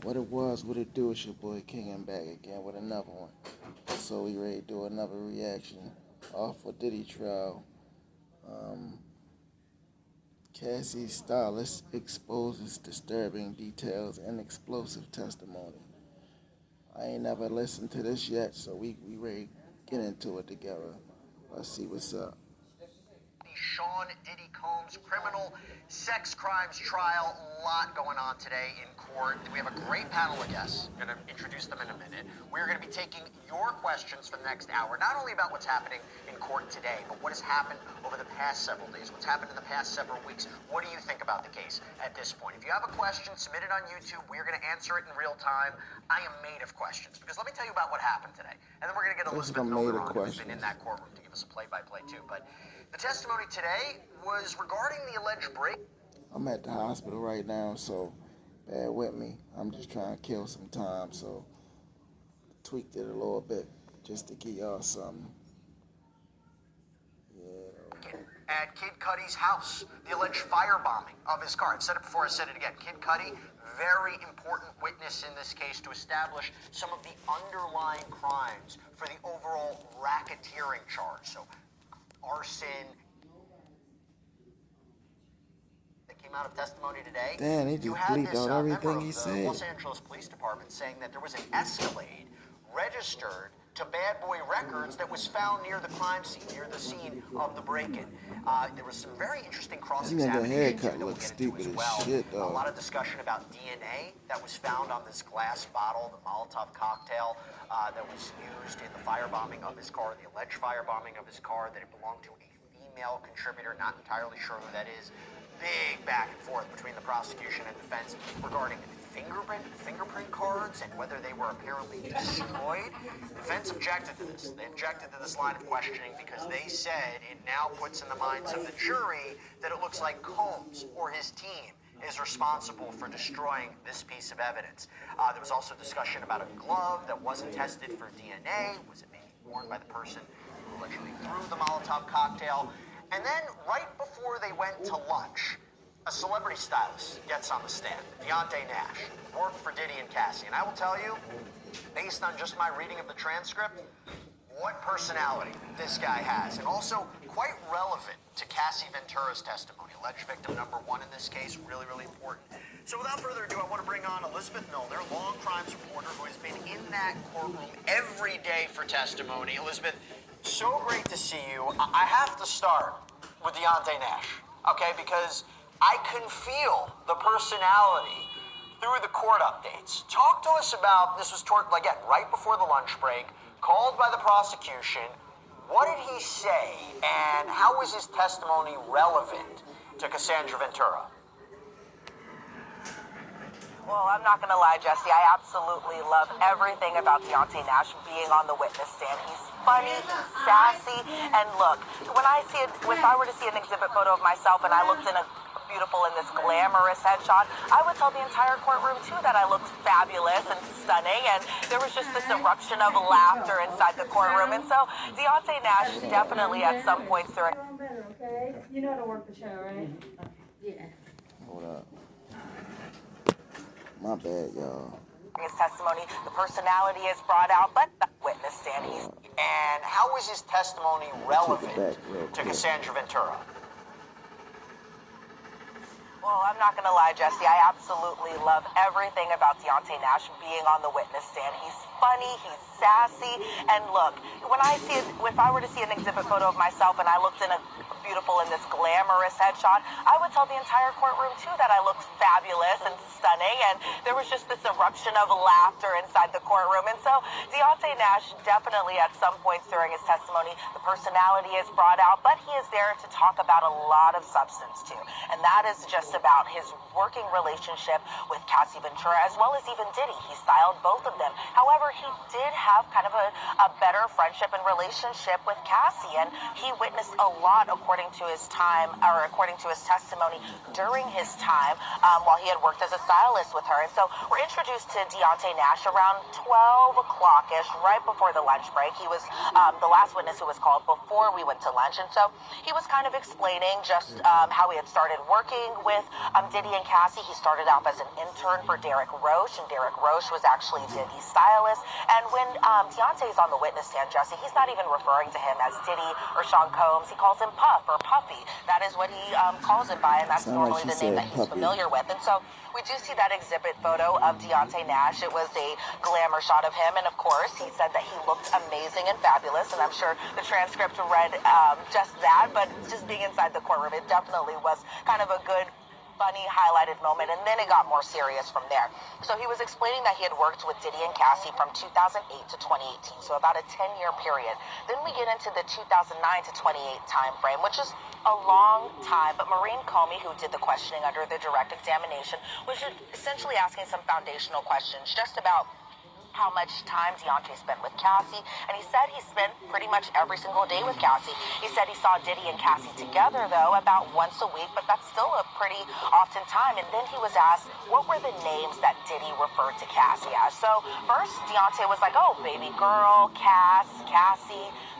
What it was, what it do, it's your boy King and back again with another one. So we ready to do another reaction off of Diddy trial. Cassie, stylist, exposes disturbing details and explosive testimony. I ain't never listened to this yet, so we ready to get into it together. Let's see what's up. Sean Diddy Combs criminal sex crimes trial. A lot going on today in court. We have a great panel of guests. I'm going to introduce them in a minute. We're going to be taking your questions for the next hour, not only about what's happening in court today, but what has happened over the past several days, what's happened in the past several weeks. What do you think about the case at this point? If you have a question, submit it on YouTube. We're going to answer it in real time. I am made of questions, because let me tell you about what happened today. And then we're going to get Elizabeth Miller on, who's been in that courtroom, to give us a play-by-play too. But the testimony today was regarding the alleged break. I'm at the hospital right now, so bear with me. I'm just trying to kill some time, so tweaked it a little bit just to give y'all something. Yeah. At Kid Cudi's house, the alleged firebombing of his car. I've said it before, I said it again. Kid Cudi, very important witness in this case to establish some of the underlying crimes for the overall racketeering charge. So arson. That came out of testimony today. Damn, he just bleeped out everything he said. Los Angeles Police Department saying that there was an Escalade registered to Bad Boy Records that was found near the crime scene, near the scene of the break-in. There was some very interesting cross-examination that we'll get into as well. Shit, a lot of discussion about DNA that was found on this glass bottle, the Molotov cocktail that was used in the firebombing of his car, the alleged firebombing of his car, that it belonged to a female contributor. Not entirely sure who that is. Big back and forth between the prosecution and defense regarding fingerprint cards and whether they were apparently destroyed. The defense objected to this. They objected to this line of questioning because they said it now puts in the minds of the jury that it looks like Combs or his team is responsible for destroying this piece of evidence. There was also discussion about a glove that wasn't tested for DNA. Was it maybe worn by the person who allegedly threw the Molotov cocktail? And then right before they went to lunch, a celebrity stylist gets on the stand. Deontay Nash worked for Diddy and Cassie. And I will tell you, based on just my reading of the transcript, what personality this guy has. And also quite relevant to Cassie Ventura's testimony. Alleged victim number one in this case, really, really important. So without further ado, I want to bring on Elizabeth Miller, long crimes reporter who has been in that courtroom every day for testimony. Elizabeth, so great to see you. I have to start with Deontay Nash, okay? Because I can feel the personality through the court updates. Talk to us about, this was again, right before the lunch break, called by the prosecution. What did he say, and how was his testimony relevant to Cassandra Ventura? Well, I'm not going to lie, Jesse. I absolutely love everything about Deontay Nash being on the witness stand. He's funny, he's sassy, and look, when I see it, if I were to see an exhibit photo of myself and I looked in beautiful in this glamorous headshot, I would tell the entire courtroom too that I looked fabulous and stunning, and there was just this eruption of laughter inside the courtroom. And so Deontay Nash definitely at some points during... Okay? You know how to work the show, right? Yeah. Hold up. My bad, y'all. His testimony, the personality is brought out, but the witness stand, he's... And how was his testimony relevant to Cassandra Ventura? Well, I'm not going to lie, Jesse. I absolutely love everything about Deontay Nash being on the witness stand. He's funny, he's sassy, and look, when I see it, if I were to see an exhibit photo of myself and I looked in beautiful in this glamorous headshot, I would tell the entire courtroom too that I looked fabulous and stunning, and there was just this eruption of laughter inside the courtroom. And so Deontay Nash definitely at some points during his testimony, the personality is brought out, but he is there to talk about a lot of substance too, and that is just about his working relationship with Cassie Ventura as well as even Diddy. He styled both of them. However, he did have kind of a better friendship and relationship with Cassie, and he witnessed a lot, according according to his testimony during his time while he had worked as a stylist with her. And so we're introduced to Deontay Nash around 12 o'clock-ish, right before the lunch break. He was the last witness who was called before we went to lunch. And so he was kind of explaining just how he had started working with Diddy and Cassie. He started off as an intern for Derek Roche, and Derek Roche was actually Diddy's stylist. And when Deontay's on the witness stand, Jesse, he's not even referring to him as Diddy or Sean Combs. He calls him Puff or Puffy. That is what he calls him by, and that's normally the name that he's familiar with. And so we do see that exhibit photo of Deontay Nash. It was a glamour shot of him, and of course, he said that he looked amazing and fabulous, and I'm sure the transcript read just that, but just being inside the courtroom, it definitely was kind of a good, funny, highlighted moment, and then it got more serious from there. So he was explaining that he had worked with Diddy and Cassie from 2008 to 2018, so about a 10-year period. Then we get into the 2009 to 28 time frame, which is a long time, but Maureen Comey, who did the questioning under the direct examination, was essentially asking some foundational questions just about how much time Deontay spent with Cassie, and he said he spent pretty much every single day with Cassie. He said he saw Diddy and Cassie together, though, about once a week, but that's still a pretty often time. And then he was asked, what were the names that Diddy referred to Cassie as? So first, Deontay was like, oh, baby girl, Cassie.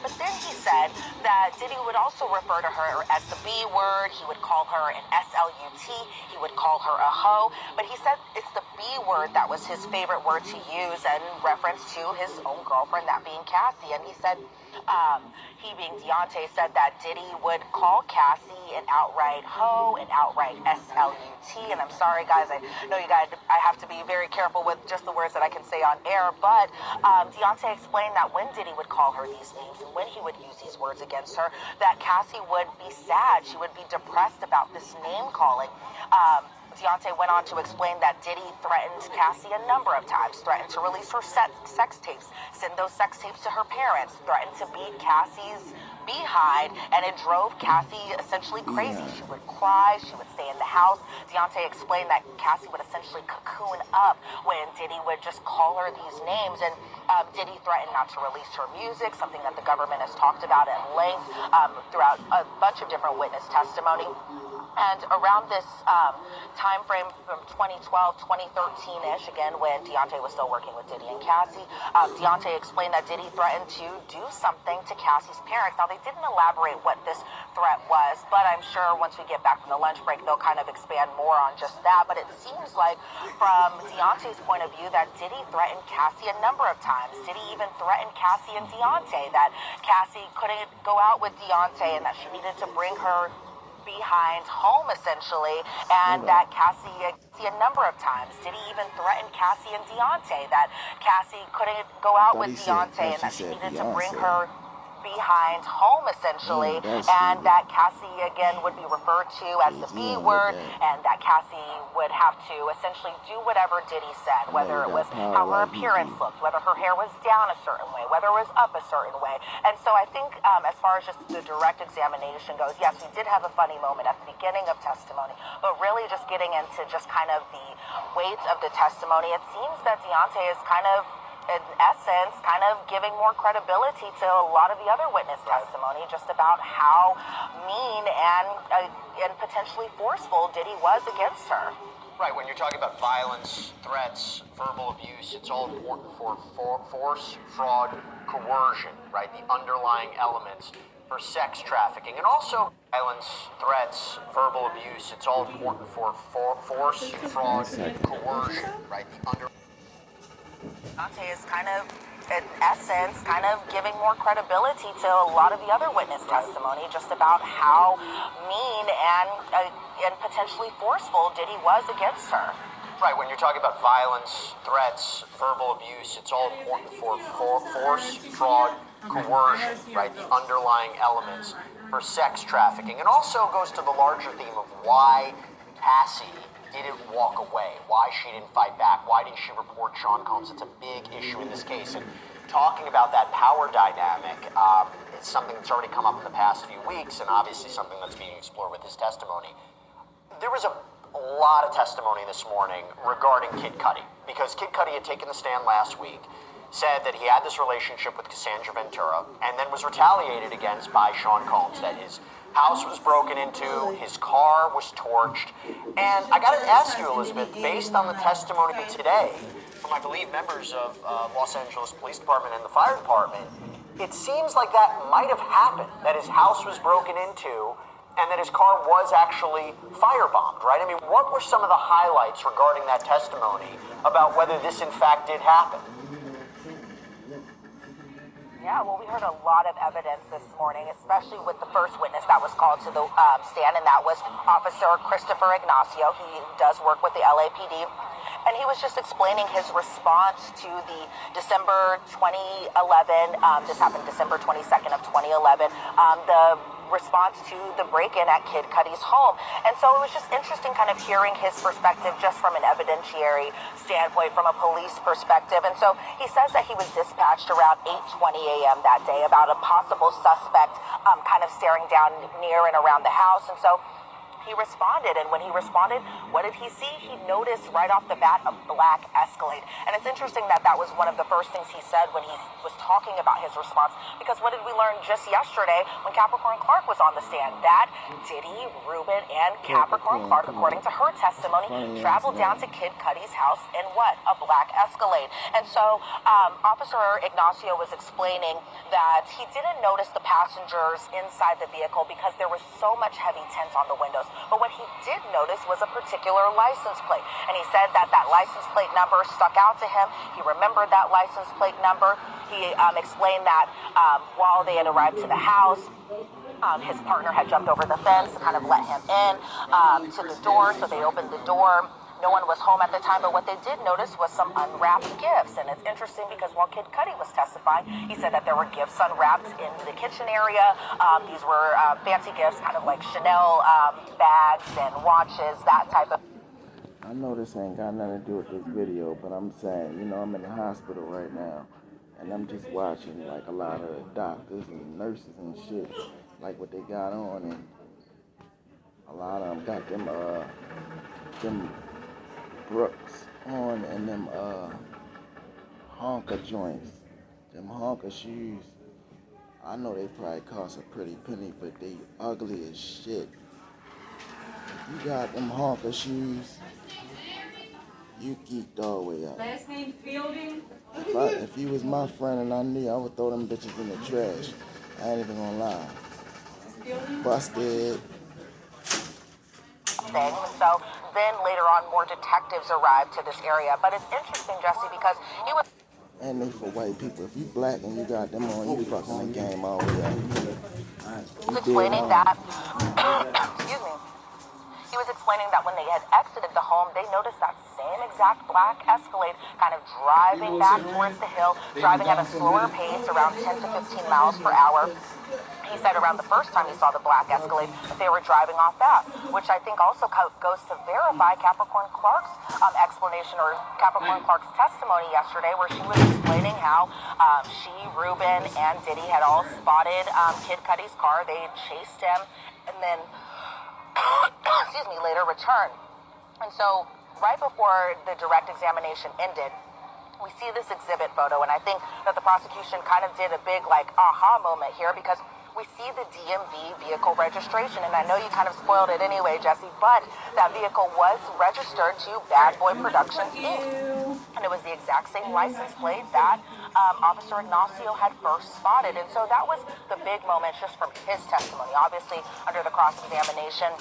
But then he said that Diddy would also refer to her as the B word. He would call her an SLUT. He would call her a hoe. But he said it's the B word that was his favorite word to use in reference to his own girlfriend, that being Cassie. And he said, he being Deontay, said that Diddy would call Cassie an outright hoe, an outright SLUT. And I'm sorry, guys, I know I have to be very careful with just the words that I can say on air. But Deontay explained that when Diddy would call her these names and when he would use these words against her, that Cassie would be sad. She would be depressed about this name calling. Deontay went on to explain that Diddy threatened Cassie a number of times, threatened to release her sex tapes, send those sex tapes to her parents, threatened to beat Cassie's behind, and it drove Cassie essentially crazy. She would cry, she would stay in the house. Deontay explained that Cassie would essentially cocoon up when Diddy would just call her these names, and Diddy threatened not to release her music, something that the government has talked about at length throughout a bunch of different witness testimony. And around this time frame from 2012, 2013-ish, again, when Deontay was still working with Diddy and Cassie, Deontay explained that Diddy threatened to do something to Cassie's parents. Now, they didn't elaborate what this threat was, but I'm sure once we get back from the lunch break, they'll kind of expand more on just that. But it seems like, from Deontay's point of view, that Diddy threatened Cassie a number of times. Diddy even threatened Cassie and Deontay, that Cassie couldn't go out with Deontay and that she needed to bring her behind home, essentially, and that Cassie a number of times. Diddy even threatened Cassie and Deontay, that Cassie couldn't go out with Deontay and that she needed to bring her behind home, essentially, and that Cassie, again, would be referred to as the B word, and that Cassie would have to essentially do whatever Diddy said, whether it was how her appearance looked, whether her hair was down a certain way, whether it was up a certain way. And so I think as far as just the direct examination goes, yes, we did have a funny moment at the beginning of testimony, but really just getting into just kind of the weight of the testimony, it seems that Deontay is kind of, in essence, kind of giving more credibility to a lot of the other witness testimony, just about how mean and potentially forceful Diddy was against her. Right, when you're talking about violence, threats, verbal abuse, it's all important for force, fraud, coercion, right? The underlying elements for sex trafficking. And also violence, threats, verbal abuse, it's all important for force, fraud, coercion, right? The Deontay is kind of, in essence, kind of giving more credibility to a lot of the other witness testimony, just about how mean and potentially forceful Diddy was against her. Right, when you're talking about violence, threats, verbal abuse, it's all important for force, fraud, coercion, right? The underlying elements for sex trafficking. And also goes to the larger theme of why Cassie didn't walk away, why she didn't fight back, why didn't she report Sean Combs. It's a big issue in this case. And talking about that power dynamic, it's something that's already come up in the past few weeks, and obviously something that's being explored with his testimony. There was a lot of testimony this morning regarding Kid Cudi, because Kid Cudi had taken the stand last week, said that he had this relationship with Cassandra Ventura, and then was retaliated against by Sean Combs, that his House was broken into, his car was torched, and I got to ask you, Elizabeth, based on the testimony today from, I believe, members of Los Angeles Police Department and the fire department, it seems like that might have happened, that his house was broken into and that his car was actually firebombed, right? I mean, what were some of the highlights regarding that testimony about whether this in fact did happen? Yeah, well, we heard a lot of evidence this morning, especially with the first witness that was called to the stand, and that was Officer Christopher Ignacio. He does work with the LAPD. And he was just explaining his response to the December 2011, this happened December 22nd of 2011, the response to the break-in at Kid Cudi's home. And so it was just interesting kind of hearing his perspective just from an evidentiary standpoint, from a police perspective. And so he says that he was dispatched around 8:20 a.m. that day about a possible suspect kind of staring down near and around the house. And so he responded, and when he responded, what did he see? He noticed right off the bat a black Escalade. And it's interesting that that was one of the first things he said when he was talking about his response, because what did we learn just yesterday when Capricorn Clark was on the stand? That Diddy, Ruben, and Capricorn Clark, according to her testimony, traveled down to Kid Cudi's house in what? A black Escalade. And so Officer Ignacio was explaining that he didn't notice the passengers inside the vehicle because there was so much heavy tint on the windows. But what he did notice was a particular license plate. And he said that that license plate number stuck out to him. He remembered that license plate number. He explained that while they had arrived to the house, his partner had jumped over the fence to kind of let him in to the door. So they opened the door. No one was home at the time, but what they did notice was some unwrapped gifts. And it's interesting because while Kid Cudi was testifying, he said that there were gifts unwrapped in the kitchen area. These were fancy gifts, kind of like Chanel bags and watches, that type of. I know this ain't got nothing to do with this video, but I'm saying, you know, I'm in the hospital right now, and I'm just watching like a lot of doctors and nurses and shit, like what they got on, and a lot of them got them Brooks on and them honker joints, them honker shoes. I know they probably cost a pretty penny, but they ugly as shit. If you got them honker shoes, you geeked all the way out. Last name Fielding? If you was my friend and I knew, I would throw them bitches in the trash. I ain't even gonna lie. Busted. So then later on, more detectives arrived to this area. But it's interesting, Jesse, because he was. And they for white people. If you black and you got them on, you fucking the game all the way out. He was explaining that. Excuse me. He was explaining that when they had exited the home, they noticed that same exact black Escalade kind of driving back towards the hill, driving at a slower pace, around 10 to 15 miles per hour. He said around the first time he saw the black Escalade that they were driving off fast, which I think also goes to verify Capricorn Clark's explanation, or Capricorn Clark's testimony yesterday, where she was explaining how she, Ruben, and Diddy had all spotted Kid Cudi's car. They chased him and then, excuse me, later returned. And so right before the direct examination ended, we see this exhibit photo, and I think that the prosecution kind of did a big like aha moment here, because we see the DMV vehicle registration, and I know you kind of spoiled it anyway, Jesse, but that vehicle was registered to Bad Boy Productions, Inc. And it was the exact same license plate that Officer Ignacio had first spotted. And so that was the big moment just from his testimony. Obviously, under the cross-examination,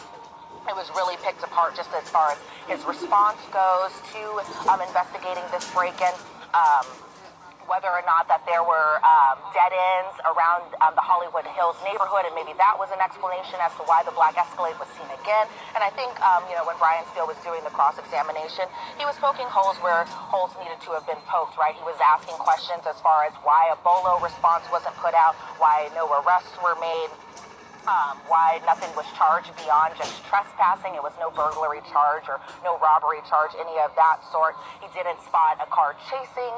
it was really picked apart just as far as his response goes to investigating this break-in. Whether or not that there were dead ends around the Hollywood Hills neighborhood, and maybe that was an explanation as to why the black Escalade was seen again. And I think, when Brian Steele was doing the cross-examination, he was poking holes where holes needed to have been poked, right? He was asking questions as far as why a BOLO response wasn't put out, why no arrests were made, why nothing was charged beyond just trespassing. It was no burglary charge or no robbery charge, any of that sort. He didn't spot a car chasing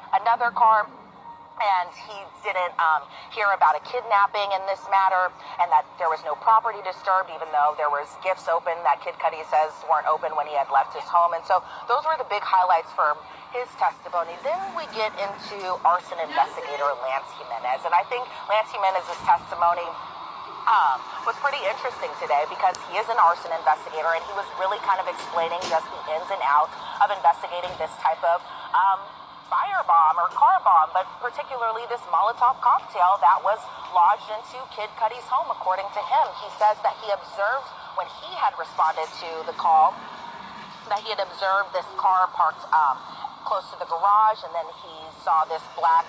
another car, and he didn't hear about a kidnapping in this matter, and that there was no property disturbed, even though there was gifts open that Kid Cudi says weren't open when he had left his home. And so those were the big highlights for his testimony. Then we get into arson investigator Lance Jimenez, and I think Lance Jimenez's testimony was pretty interesting today because he is an arson investigator and he was really kind of explaining just the ins and outs of investigating this type of firebomb or car bomb, but particularly this Molotov cocktail that was lodged into Kid Cudi's home, according to him. He says that he observed when he had responded to the call that he had observed this car parked close to the garage, and then he saw this black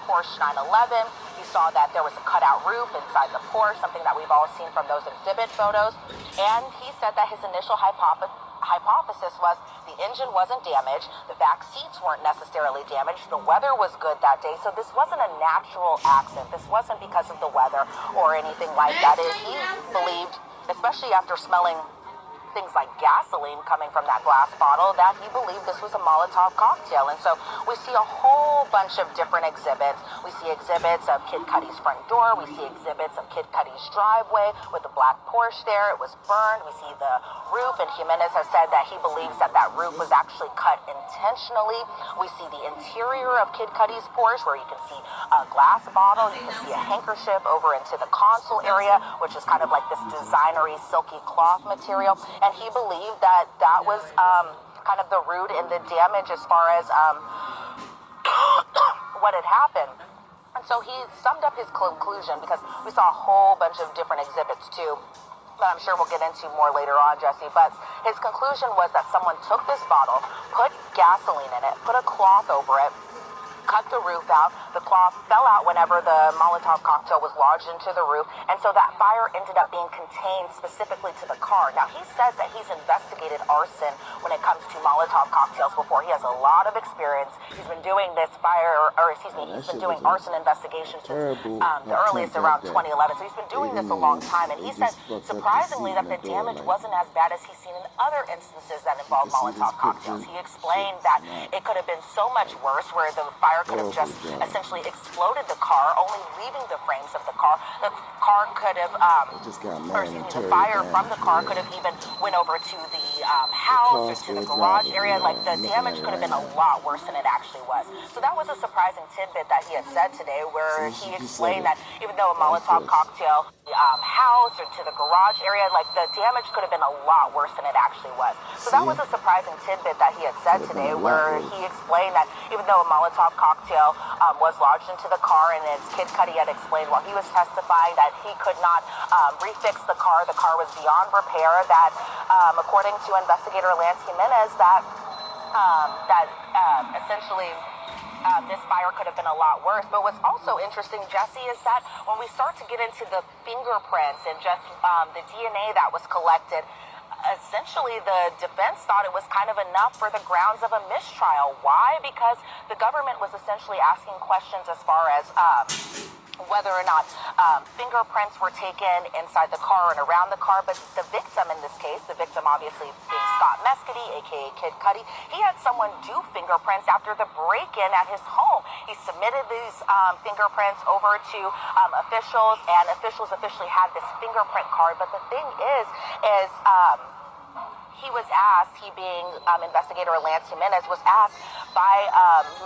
Porsche 911. He saw that there was a cutout roof inside the Porsche, something that we've all seen from those exhibit photos. And he said that his initial hypothesis was the engine wasn't damaged, the back seats weren't necessarily damaged, the weather was good that day, so this wasn't a natural accident. This wasn't because of the weather or anything like that. He believed, especially after smelling things like gasoline coming from that glass bottle, that he believed this was a Molotov cocktail. And so we see a whole bunch of different exhibits. We see exhibits of Kid Cudi's front door. We see exhibits of Kid Cudi's driveway with the black Porsche there. It was burned. We see the roof, and Jimenez has said that he believes that that roof was actually cut intentionally. We see the interior of Kid Cudi's Porsche where you can see a glass bottle. You can see a handkerchief over into the console area, which is kind of like this designery silky cloth material. And he believed that that was kind of the root in the damage as far as what had happened. And so he summed up his conclusion, because we saw a whole bunch of different exhibits too, that I'm sure we'll get into more later on, Jesse. But his conclusion was that someone took this bottle, put gasoline in it, put a cloth over it, cut the roof out. The cloth fell out whenever the Molotov cocktail was lodged into the roof, and so that fire ended up being contained specifically to the car. Now, he says that he's investigated arson when it comes to Molotov cocktails before. He has a lot of experience. He's been doing this he's been doing arson investigations since the earliest around 2011. So he's been doing this a long time, and he said, surprisingly, that the damage wasn't as bad as he's seen in other instances that involve Molotov cocktails. He explained that it could have been so much worse, where the fire could have just essentially exploded the car, only leaving the frames of the car. The car could have, the fire from the car could have even went over to the house or to the garage area. Like, the damage could have been a lot worse than it actually was. So that was a surprising tidbit that he had said today, where he explained that even though a Molotov cocktail house or to the garage area, like, the damage could have been a lot worse than it actually was. So that was a surprising tidbit that he had said today, where he explained that even though a Molotov cocktail was lodged into the car, and as Kid Cudi had explained while he was testifying, that he could not refix the car was beyond repair, that according to investigator Lance Jimenez, that essentially this fire could have been a lot worse. But what's also interesting, Jesse, is that when we start to get into the fingerprints and just the DNA that was collected, essentially the defense thought it was kind of enough for the grounds of a mistrial. Why? Because the government was essentially asking questions as far as whether or not fingerprints were taken inside the car and around the car. But the victim in this case, the victim obviously being Scott Mescudi, aka Kid Cudi, he had someone do fingerprints after the break-in at his home. He submitted these fingerprints over to officials, and officials officially had this fingerprint card. But the thing is he was asked, he being investigator Lance Jimenez, was asked by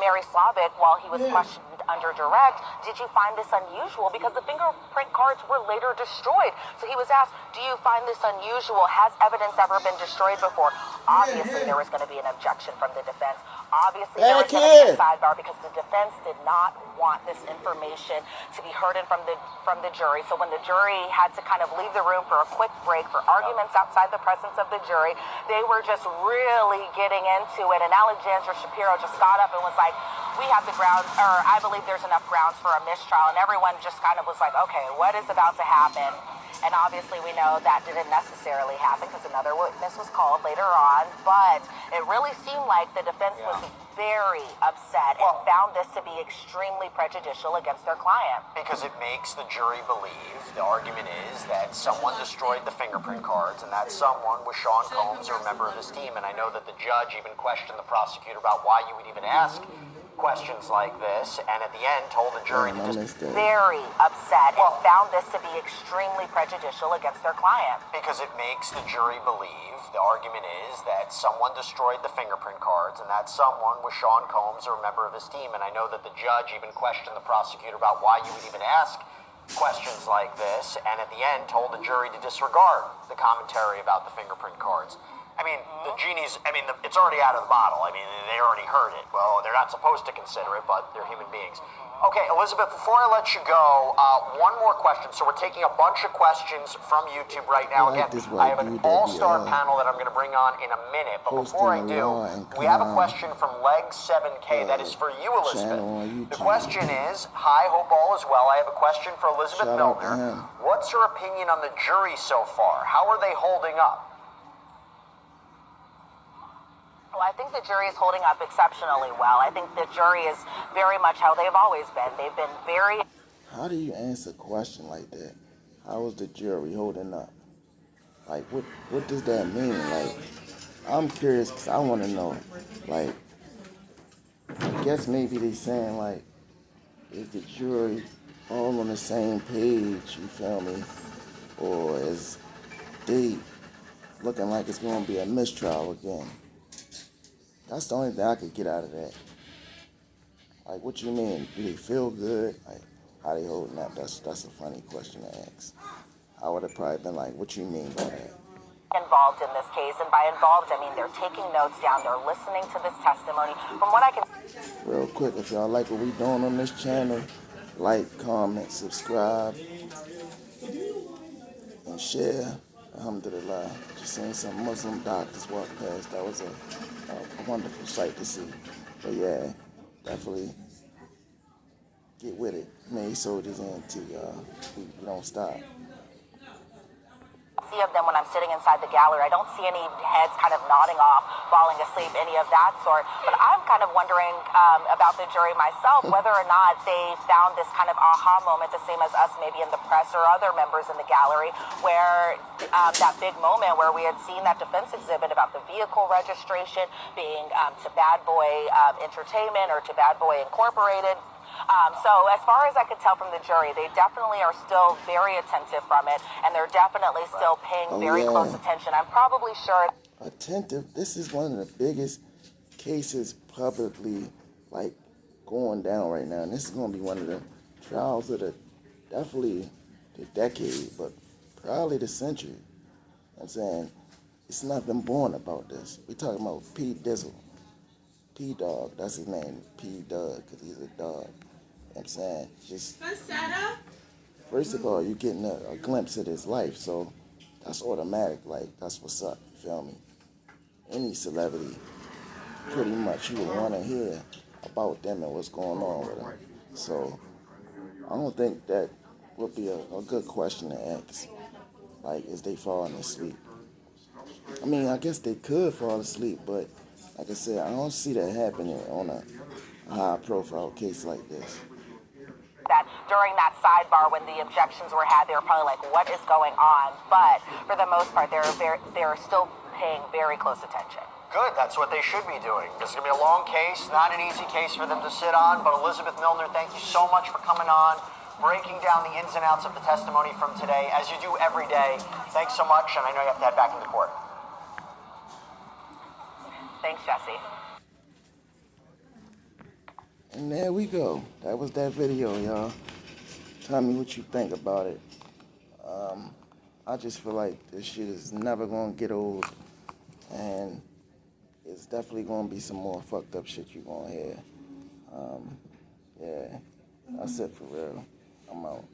Mary Slavic while he was questioned under direct, did you find this unusual? Because the fingerprint cards were later destroyed. So he was asked, do you find this unusual? Has evidence ever been destroyed before? Obviously, there was going to be an objection from the defense. Obviously, there was going to be a sidebar, because the defense did not want this information to be heard from the jury. So when the jury had to kind of leave the room for a quick break for arguments outside the presence of the jury, they were just really getting into it. And Alexandra Shapiro just got up and was like, we have the grounds, or I believe there's enough grounds for a mistrial. And everyone just kind of was like, okay, what is about to happen? And obviously we know that didn't necessarily happen, because another witness was called later on. But it really seemed like the defense was very upset and found this to be extremely prejudicial against their client. Because it makes the jury believe, the argument is that someone destroyed the fingerprint cards, and that someone was Sean Combs or a member of his team. And I know that the judge even questioned the prosecutor about why you would even ask questions like this, and at the end told the jury to just very upset and found this to be extremely prejudicial against their client. Because it makes the jury believe, the argument is that someone destroyed the fingerprint cards, and that someone was Sean Combs or a member of his team. And I know that the judge even questioned the prosecutor about why you would even ask questions like this, and at the end told the jury to disregard the commentary about the fingerprint cards. I mean, the genie's, it's already out of the bottle. I mean, they already heard it. Well, they're not supposed to consider it, but they're human beings. Okay, Elizabeth, before I let you go, one more question. So we're taking a bunch of questions from YouTube right now. Again, I have an all-star panel that I'm going to bring on in a minute. But before I do, we have a question from Leg7K that is for you, Elizabeth. The question is, hi, hope all is well. I have a question for Elizabeth Milner. What's her opinion on the jury so far? How are they holding up? Well, I think the jury is holding up exceptionally well. I think the jury is very much how they've always been. They've been very... How do you answer a question like that? How is the jury holding up? Like, what does that mean? Like, I'm curious because I want to know. Like, I guess maybe they saying, like, is the jury all on the same page, you feel me? Or is they looking like it's going to be a mistrial again? That's the only thing I could get out of that. Like, what you mean? Do they feel good? Like, how they holding up? That's a funny question to ask. I would have probably been like, what you mean by that? Involved in this case, and by involved, I mean they're taking notes down, they're listening to this testimony. From what I can... Real quick, if y'all like what we doing on this channel, like, comment, subscribe, and share. Alhamdulillah. Just seen some Muslim doctors walk past. That was a wonderful sight to see. But yeah, definitely get with it. Many soldiers into we don't stop. See of them when I'm sitting inside the gallery. I don't see any heads kind of nodding off, falling asleep, any of that sort. But I'm kind of wondering about the jury myself, whether or not they found this kind of aha moment, the same as us maybe in the press or other members in the gallery, where that big moment where we had seen that defense exhibit about the vehicle registration being to Bad Boy Entertainment or to Bad Boy Incorporated. So as far as I could tell from the jury, they definitely are still very attentive from it, and they're definitely still paying very close attention. I'm probably sure... Attentive. This is one of the biggest cases publicly, like, going down right now. And this is going to be one of the trials of definitely the decade, but probably the century. I'm saying it's nothing born about this. We're talking about P Dizzle. P-Dog, that's his name, P-Dog, because he's a dog. You know what I'm saying? Just, first of all, you're getting a glimpse of his life, so that's automatic, like, that's what's up, you feel me? Any celebrity, pretty much, you would want to hear about them and what's going on with them. So, I don't think that would be a good question to ask. Like, is they falling asleep? I mean, I guess they could fall asleep, but like I said, I don't see that happening on a high-profile case like this. That during that sidebar when the objections were had, they were probably like, what is going on? But for the most part, they're still paying very close attention. Good, that's what they should be doing. This is going to be a long case, not an easy case for them to sit on, but Elizabeth Milner, thank you so much for coming on, breaking down the ins and outs of the testimony from today, as you do every day. Thanks so much, and I know you have to head back into court. Thanks, Jesse. And there we go. That was that video, y'all. Tell me what you think about it. I just feel like this shit is never going to get old. And it's definitely going to be some more fucked up shit you're going to hear. Yeah, that's it for real. I'm out.